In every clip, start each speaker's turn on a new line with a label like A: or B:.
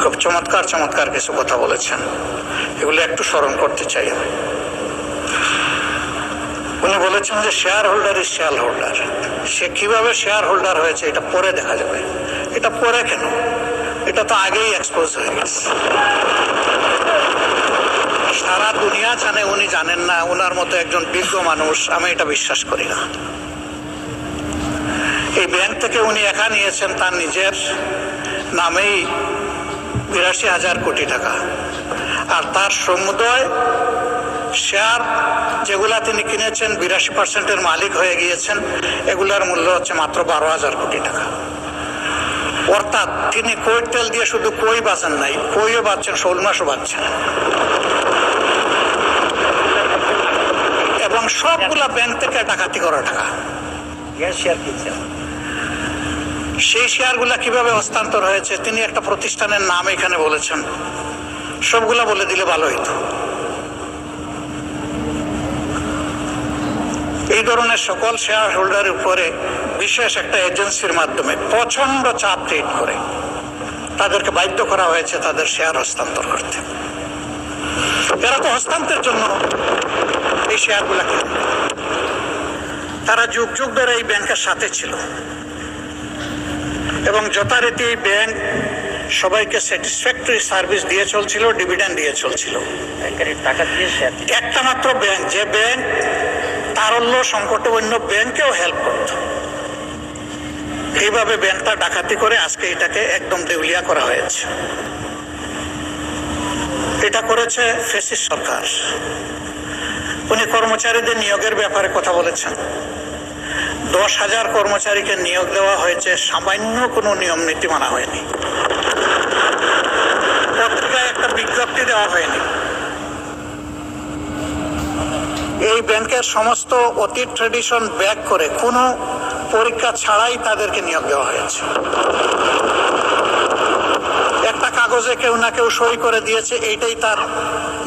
A: খুব চমৎকার চমৎকার কিছু কথা বলেছেন, এগুলো একটু স্মরণ করতে চাই আমি। উনি বলেছেন যে share holder is share holder. সে কিভাবে শেয়ার হোল্ডার হয়েছে এটা পরে দেখা যাবে। এটা পরে কেন, এটা তো আগেই এক্সপোজ হয়ে গেছে। সারা দুনিয়া জানে, উনি জানেন না। ওনার মতো একজন বিজ্ঞ মানুষ, আমি এটা বিশ্বাস করি না। এই ব্যাংক থেকে উনি একা নিয়েছেন তার নিজের নামেই ৮২,০০০ কোটি টাকা, আর তার সমুদয় শেয়ার যেগুলা তিনি কিনেছেন ৮২% মালিক হয়ে গিয়েছেন, এগুলার মূল্য হচ্ছে মাত্র ১২,০০০ কোটি টাকা। অর্থাৎ তিনি কইর তেল দিয়ে শুধু কই বাঁচেন নাই, কইও বাঁচছেন, শোল মাছও বাঁচছেন, এবং সবগুলা ব্যাংক থেকে ডাকাতি করা টাকা। সেই শেয়ারগুলা কিভাবে হস্তান্তর হয়েছে তিনি একটা প্রতিষ্ঠানের নাম এখানে বলেছেন, সবগুলা বলে দিলে ভালো হইতো। এই ধরনের সকল শেয়ার হোল্ডারের উপরে বিশেষ একটা এজেন্সির মাধ্যমে প্রচন্ড চাপ ক্রিয়েট করে তাদেরকে বাধ্য করা হয়েছে তাদের শেয়ার হস্তান্তর করতে। এরা তো হস্তান্তরের জন্য এই শেয়ারগুলা কিনে, তারা যুগ যুগ ধরে এই ব্যাংকের সাথে ছিল এবং যথারীতি এই ব্যাংক সবাইকে স্যাটিসফ্যাক্টরি সার্ভিস দিয়ে চলছিল, ডিভিডেন্ড দিয়ে চলছিল। একটা মাত্র ব্যাংক, যে ব্যাংক তারল্য সংকটে অন্য ব্যাংকেও হেল্প করত, এইভাবে ব্যাংকটা ডাকাতি করে আজকে এটাকে একদম দেউলিয়া করা হয়েছে। এটা করেছে ফ্যাসিস্ট সরকার। উনি কর্মচারীদের নিয়োগের ব্যাপারে কথা বলেছেন। ১০,০০০ কর্মচারীকে নিয়োগ দেওয়া হয়েছে, সামান্য কোনো নিয়ম নীতি মানা হয়নি, পত্রিকায় একটা বিজ্ঞপ্তি দেওয়া হয়নি। এই ব্যাংকের সমস্ত অতীত ট্রেডিশন ব্যাক করে কোনো পরীক্ষা ছাড়াই তাদেরকে নিয়োগ দেওয়া হয়েছে। একটা কাগজে কেউ না কেউ সই করে দিয়েছে, এইটাই তার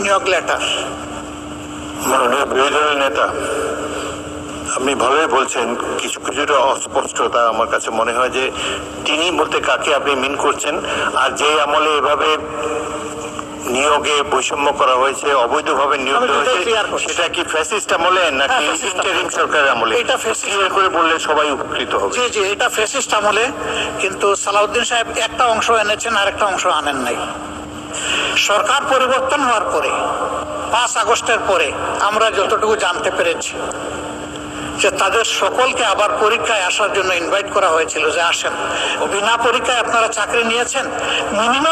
A: নিয়োগ লেটার।
B: মাননীয় বিরোধী দলের নেতা, আপনি ভালোই বলছেন, কিছু কিছুটা অস্পষ্টতা আমার কাছে মনে হয় যে তিনি বলতে কাকে আপনি মিন করছেন, আর যে আমলে এভাবে নিয়োগে বৈষম্য করা হয়েছে, অবৈধভাবে নিয়োগ দেওয়া হয়েছে, সেটা কি ফ্যাসিস্ট আমলে নাকি ইন্টারিম সরকারের আমলে?
A: এটা
B: ক্লিয়ার করে বললে সবাই উপকৃত হবে।
A: জি জি, এটা ফ্যাসিস্ট আমলে, কিন্তু সালাউদ্দিন সাহেব একটা অংশ এনেছেন আর একটা অংশ আনেন নাই। সরকার পরিবর্তন হওয়ার পরে ৫ আগস্টের পরে আমরা যতটুকু জানতে পেরেছি যে তাদের সকলকে আবার পরীক্ষায় আসার জন্য ইনভাইট করা হয়েছিল যে আসেন, বিনা পরীক্ষায় আপনারা চাকরি নিয়েছেন, মিনিমাম